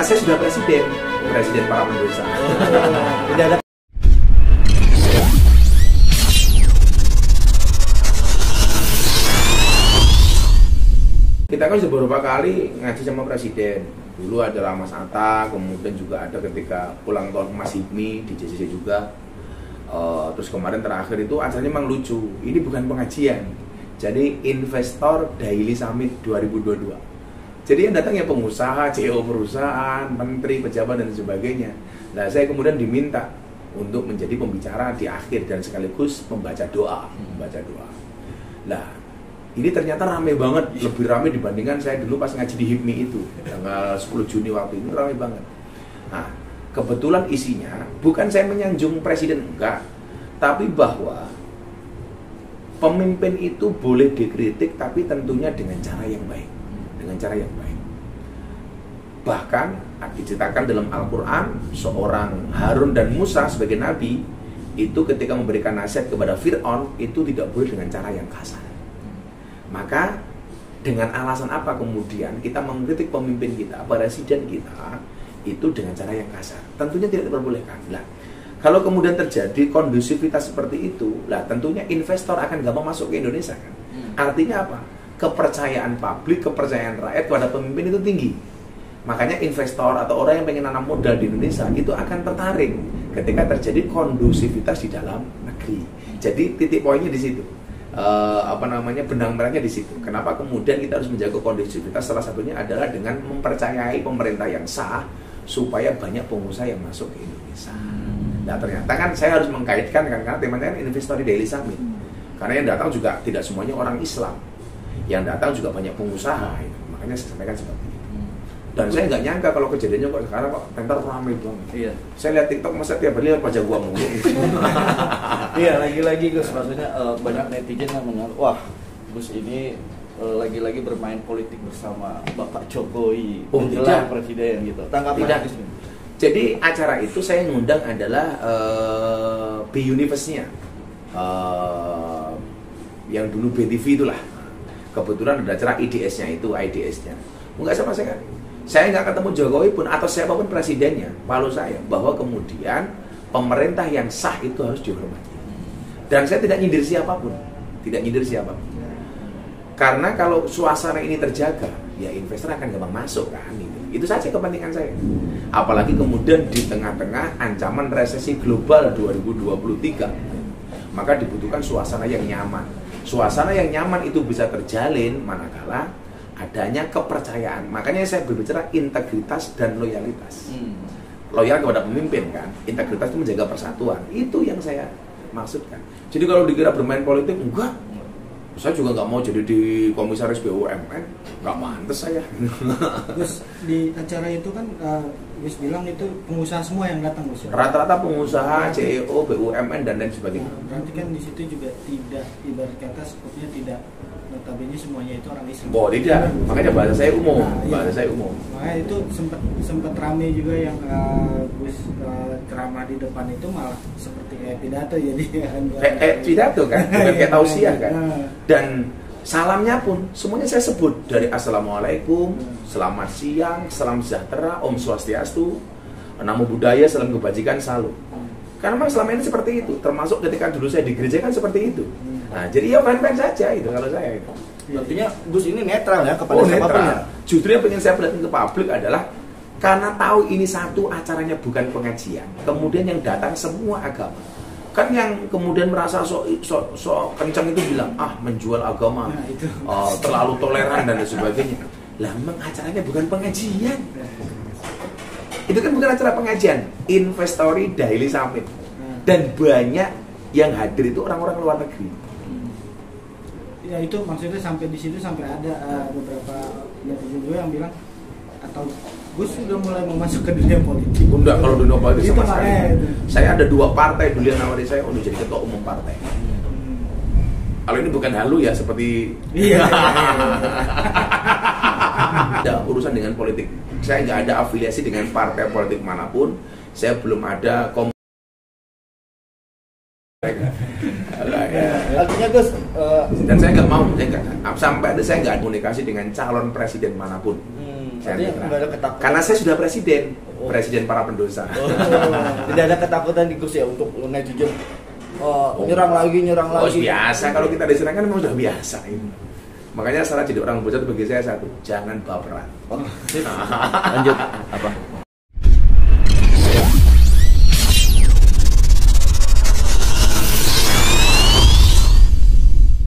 saya sudah presiden para pendosa. Tidak ada. Kita kan sudah beberapa kali ngaji sama presiden. Dulu adalah Mas Atta, kemudian juga ada ketika ulang tahun Mas Hipmi di JCC juga. Terus kemarin terakhir itu acaranya memang lucu. Ini bukan pengajian. Jadi Investor Daily Summit 2022. Jadi yang datang ya pengusaha, CEO perusahaan, menteri, pejabat dan sebagainya. Nah, saya kemudian diminta untuk menjadi pembicara di akhir dan sekaligus membaca doa. Nah, ini ternyata rame banget, lebih rame dibandingkan saya dulu pas ngaji di HIPMI itu, tanggal 10 Juni waktu itu, rame banget. Nah, kebetulan isinya bukan saya menyanjung presiden, enggak, tapi bahwa pemimpin itu boleh dikritik tapi tentunya dengan cara yang baik. Bahkan diceritakan dalam Al-Quran, seorang Harun dan Musa sebagai nabi itu ketika memberikan nasihat kepada Fir'aun itu tidak boleh dengan cara yang kasar. Maka dengan alasan apa kemudian kita mengkritik pemimpin kita, presiden kita itu dengan cara yang kasar? Tentunya tidak diperbolehkan. Lah, kalau kemudian terjadi kondusivitas seperti itu, lah tentunya investor akan gampang masuk ke Indonesia kan. Artinya apa? Kepercayaan publik, kepercayaan rakyat kepada pemimpin itu tinggi. Makanya investor atau orang yang pengen nanam modal di Indonesia itu akan tertarik ketika terjadi kondusivitas di dalam negeri. Jadi titik poinnya di situ. Benang merahnya di situ. Kenapa kemudian kita harus menjaga kondusivitas? Salah satunya adalah dengan mempercayai pemerintah yang sah supaya banyak pengusaha yang masuk ke Indonesia. Nah, ternyata kan saya harus mengkaitkan kan, karena temanya kan Investor Daily Summit. Karena yang datang juga tidak semuanya orang Islam. Yang datang juga banyak pengusaha. Makanya saya sampaikan seperti itu. Dan saya nggak nyangka kalau kejadiannya kok sekarang kok Tenter ramai banget. Iya. Saya lihat TikTok masa tiap hari lihat pajak gua mulu. Iya, lagi-lagi Gus, maksudnya banyak netizen yang menganggap, wah Gus ini lagi-lagi bermain politik bersama Bapak Jokowi menjelang presiden gitu. Tanggapan Gus ini? Jadi acara itu saya ngundang adalah B-Universe-nya yang dulu BTV itulah. Kebetulan ada acara IDS-nya itu, IDS-nya. Enggak sama saya. Saya nggak ketemu Jokowi pun atau siapapun presidennya, malu saya bahwa kemudian pemerintah yang sah itu harus dihormati. Dan saya tidak nyindir siapapun, Karena kalau suasana ini terjaga, ya investor akan gampang masuk kan. Itu saja kepentingan saya. Apalagi kemudian di tengah-tengah ancaman resesi global 2023, maka dibutuhkan suasana yang nyaman. Suasana yang nyaman itu bisa terjalin manakala adanya kepercayaan. Makanya saya berbicara integritas dan loyalitas. Loyal kepada pemimpin kan, integritas itu menjaga persatuan. Itu yang saya maksudkan. Jadi kalau dikira bermain politik, enggak. Saya juga nggak mau jadi di komisaris BUMN, nggak pantas saya. Gus, di acara itu kan Gus bilang itu pengusaha semua yang datang, Gus. Rata-rata pengusaha, CEO, BUMN dan lain sebagainya. Berarti kan di situ juga tidak, ibarat kata sepertinya tidak, notabene semuanya itu orang Islam. Oh tidak, makanya bahasa saya umum. Makanya itu sempat rame juga yang Gus ceramah di depan itu malah seperti kayak pidato jadi kayak pidato kan, bukan kayak tausiah kan. Dan salamnya pun semuanya saya sebut dari Assalamualaikum, selamat siang, salam sejahtera, Om Swastiastu, Namo Buddhaya, salam kebajikan, salam. Karena memang selama ini seperti itu, termasuk ketika dulu saya di gereja kan seperti itu. Nah, jadi ya fine-fine saja itu kalau saya itu. Artinya Gus ini netral ya kepada siapapun ya. Justru yang ingin saya perlihatkan ke publik adalah karena tahu ini satu acaranya bukan pengajian, kemudian yang datang semua agama. Kan yang kemudian merasa so kencang itu bilang, menjual agama, terlalu toleran dan sebagainya. Lah memang acaranya bukan pengajian. Itu kan bukan acara pengajian, Investor Daily Summit. Dan banyak yang hadir itu orang-orang luar negeri. Ya itu maksudnya sampai di situ sampai ada beberapa netizen juga yang bilang atau Gus sudah mulai masuk ke dunia politik. Enggak, kalau dunia politik sama sekali. Saya ada 2 partai dulu yang nawari saya untuk jadi ketua umum partai. Kalau ini bukan halu ya seperti ada urusan dengan politik. Saya nggak ada afiliasi dengan partai politik manapun. Saya belum ada Artinya Gus, dan saya nggak mau, sampai ada saya nggak komunikasi dengan calon presiden manapun. Artinya nggak ada ketakutan. Karena saya sudah presiden para pendosa. Tidak ada ketakutan di Gus ya untuk netizen nyerang lagi. Biasa, kalau kita diserang kan memang sudah biasa itu. Makanya salah jadi orang bocah itu bagi saya satu, jangan baperan. Lanjut apa?